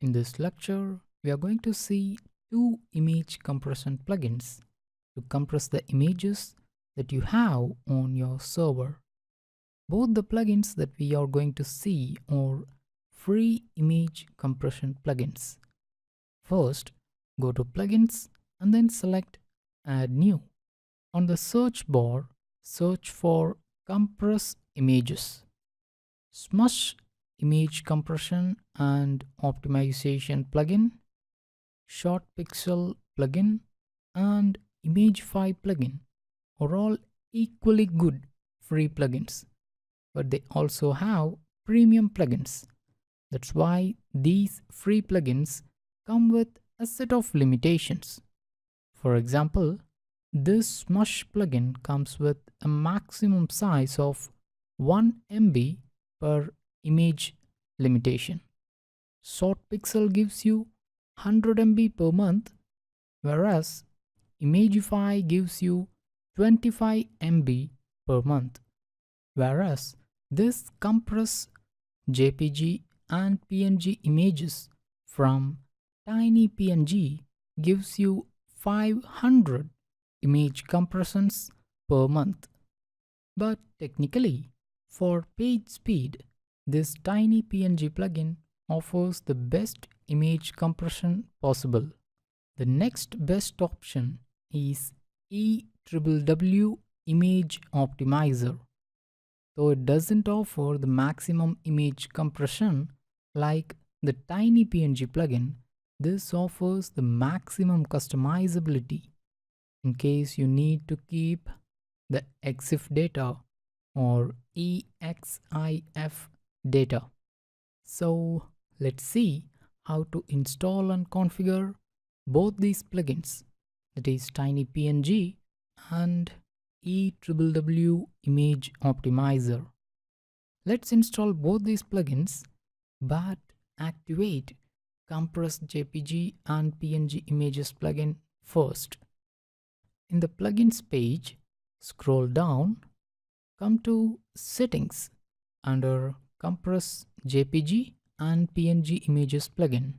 In this lecture, we are going to see two image compression plugins to compress the images that you have on your server. Both the plugins that we are going to see are free image compression plugins. First, go to Plugins and then select Add New. On the search bar, search for Compress Images. Smush Image Compression and Optimization plugin, Short Pixel plugin, and Imagify plugin are all equally good free plugins, but they also have premium plugins. That's why these free plugins come with a set of limitations. For example, this Smush plugin comes with a maximum size of 1 MB per image limitation. Short Pixel gives you 100 MB per month, whereas Imagify gives you 25 MB per month. Whereas this compress JPG and PNG images from TinyPNG gives you 500 image compressions per month. But technically, for page speed, this TinyPNG plugin offers the best image compression possible. The next best option is EWW Image Optimizer. Though it doesn't offer the maximum image compression like the TinyPNG plugin, this offers the maximum customizability in case you need to keep the EXIF data or EXIF data. So let's see how to install and configure both these plugins, that is TinyPNG and EWW Image Optimizer. Let's install both these plugins but activate Compress JPG and PNG Images plugin first. In the plugins page, scroll down, come to Settings under Compress JPG and PNG Images plugin.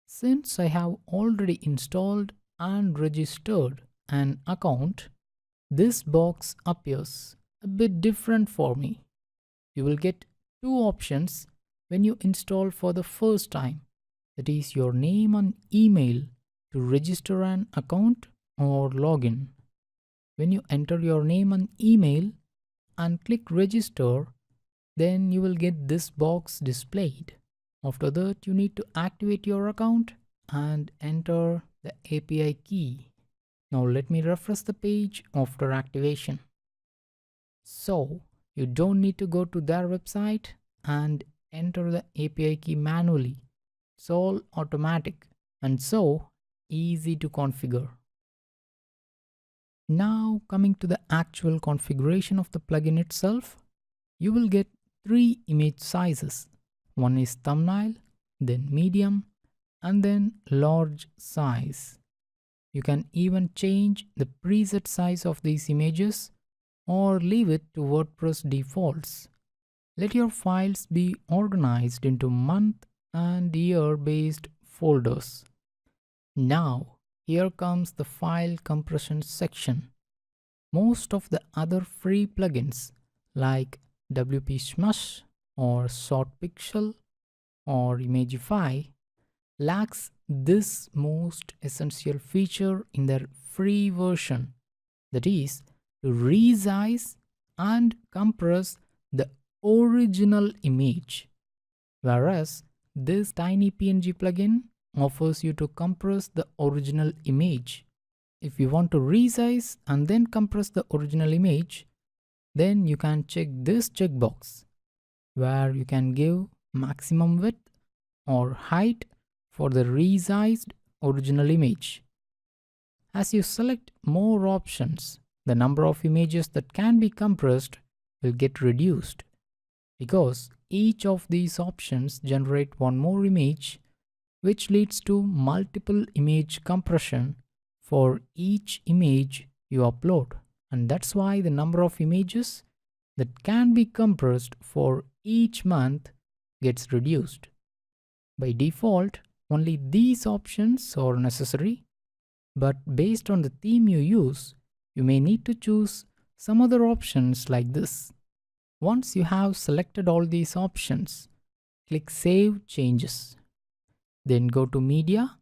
Since I have already installed and registered an account, this box appears a bit different for me. You will get two options when you install for the first time, that is your name and email to register an account or login. When you enter your name and email and click register, then you will get this box displayed. After that, you need to activate your account and enter the API key. Now let me refresh the page after activation. So you don't need to go to their website and enter the API key manually. It's all automatic and so easy to configure. Now coming to the actual configuration of the plugin itself, you will get three image sizes. One is thumbnail, then medium, and then large size. You can even change the preset size of these images or leave it to WordPress defaults. Let your files be organized into month and year based folders. Now, here comes the file compression section. Most of the other free plugins like WP Smush or Short Pixel or Imagify lacks this most essential feature in their free version, that is to resize and compress the original image, whereas this TinyPNG plugin offers you to compress the original image. If you want to resize and then compress the original image, then you can check this checkbox where you can give maximum width or height for the resized original image. As you select more options, the number of images that can be compressed will get reduced because each of these options generate one more image, which leads to multiple image compression for each image you upload. And that's why the number of images that can be compressed for each month gets reduced. By default, only these options are necessary, but based on the theme you use, you may need to choose some other options like this. Once you have selected all these options, click Save Changes. Then go to Media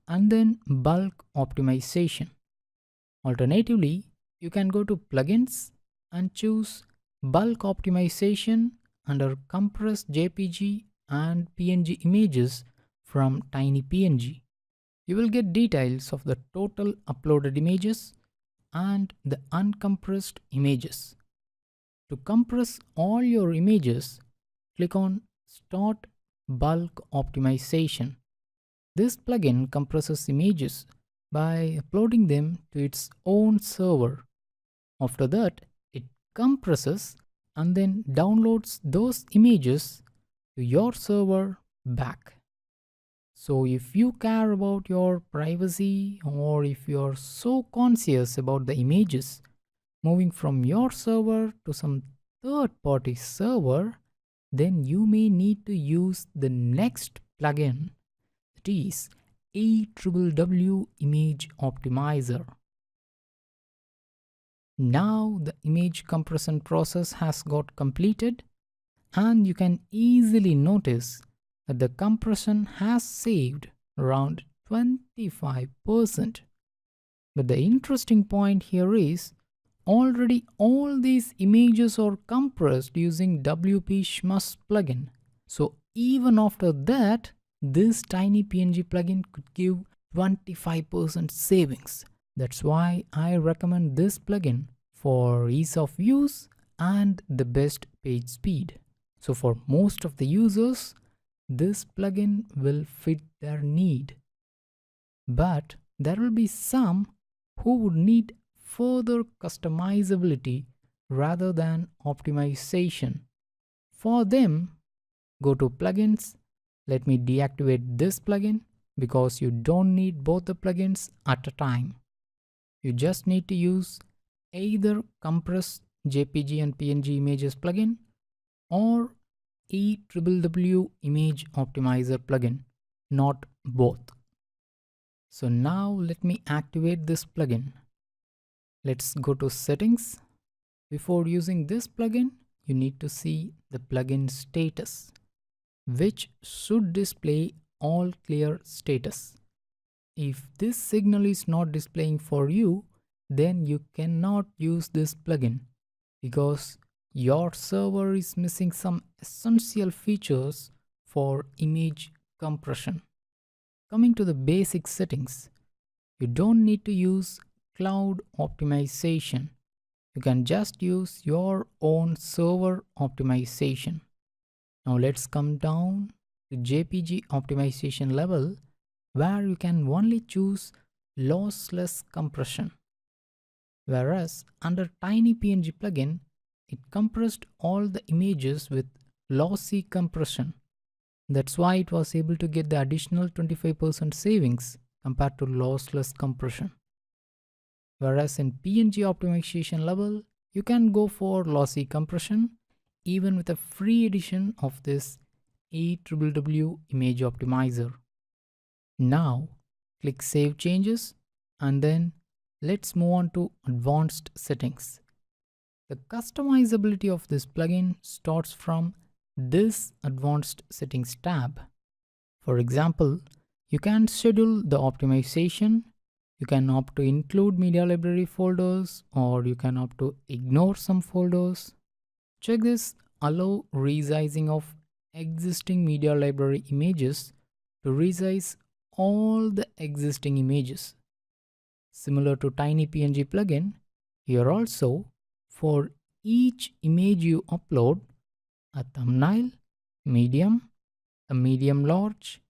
and then Bulk Optimization. Alternatively, you can go to Plugins and choose Bulk Optimization under Compressed JPG and PNG images from TinyPNG. You will get details of the total uploaded images and the uncompressed images. To compress all your images, click on Start Bulk Optimization. This plugin compresses images by uploading them to its own server. After that, it compresses and then downloads those images to your server back. So if you care about your privacy, or if you're so conscious about the images moving from your server to some third-party server, then you may need to use the next plugin, that is AWW Image Optimizer. Now the image compression process has got completed, and you can easily notice that the compression has saved around 25%. But the interesting point here is, already all these images are compressed using WP Schmus plugin. So even after that, this TinyPNG plugin could give 25% savings. That's why I recommend this plugin for ease of use and the best page speed. So for most of the users, this plugin will fit their need. But there will be some who would need further customizability rather than optimization. For them, go to Plugins. Let me deactivate this plugin because you don't need both the plugins at a time. You just need to use either Compress JPG and PNG Images plugin or AWW Image Optimizer plugin, not both. So now let me activate this plugin. Let's go to Settings. Before using this plugin, you need to see the plugin status, which should display all clear status. If this signal is not displaying for you, then you cannot use this plugin because your server is missing some essential features for image compression. Coming to the basic settings, you don't need to use cloud optimization. You can just use your own server optimization. Now let's come down to JPG optimization level, where you can only choose lossless compression. Whereas under TinyPNG plugin, it compressed all the images with lossy compression. That's why it was able to get the additional 25% savings compared to lossless compression. Whereas in PNG optimization level, you can go for lossy compression even with a free edition of this AWW Image Optimizer. Now click Save Changes and then let's move on to Advanced Settings. The customizability of this plugin starts from this Advanced Settings tab. For example, you can schedule the optimization, you can opt to include media library folders, or you can opt to ignore some folders. Check this Allow resizing of existing media library images to resize all the existing images. Similar to TinyPNG plugin, here also, for each image you upload, a thumbnail, medium, a medium large,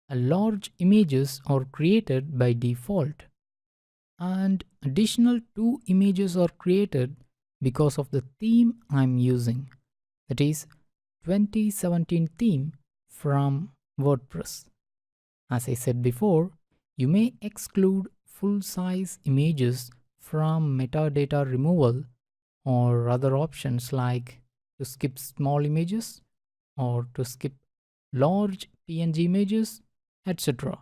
a large images are created by default, and additional 2 images are created because of the theme I'm using, that is 2017 theme from WordPress. As I said before, you may exclude full-size images from metadata removal or other options like to skip small images or to skip large PNG images, etc.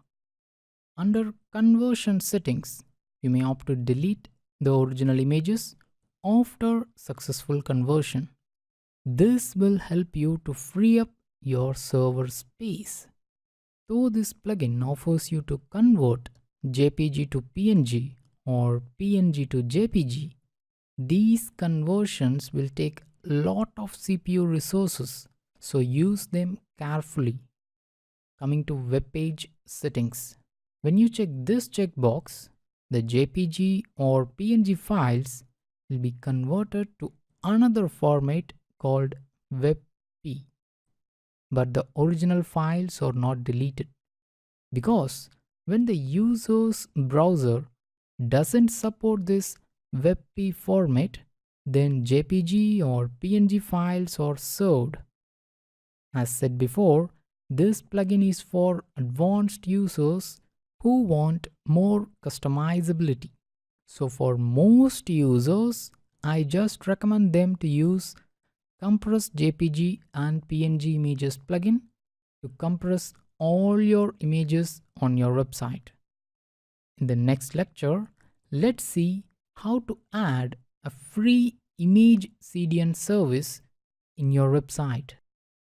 Under conversion settings, you may opt to delete the original images after successful conversion. This will help you to free up your server space. Though this plugin offers you to convert JPG to PNG or PNG to JPG, these conversions will take a lot of CPU resources, so use them carefully. Coming to web page settings. When you check this checkbox, the JPG or PNG files will be converted to another format called WebP. But the original files are not deleted, because when the user's browser doesn't support this WebP format, then JPG or PNG files are served. As said before, this plugin is for advanced users who want more customizability. So for most users, I just recommend them to use Compress JPG and PNG images plugin to compress all your images on your website. In the next lecture, let's see how to add a free image CDN service in your website.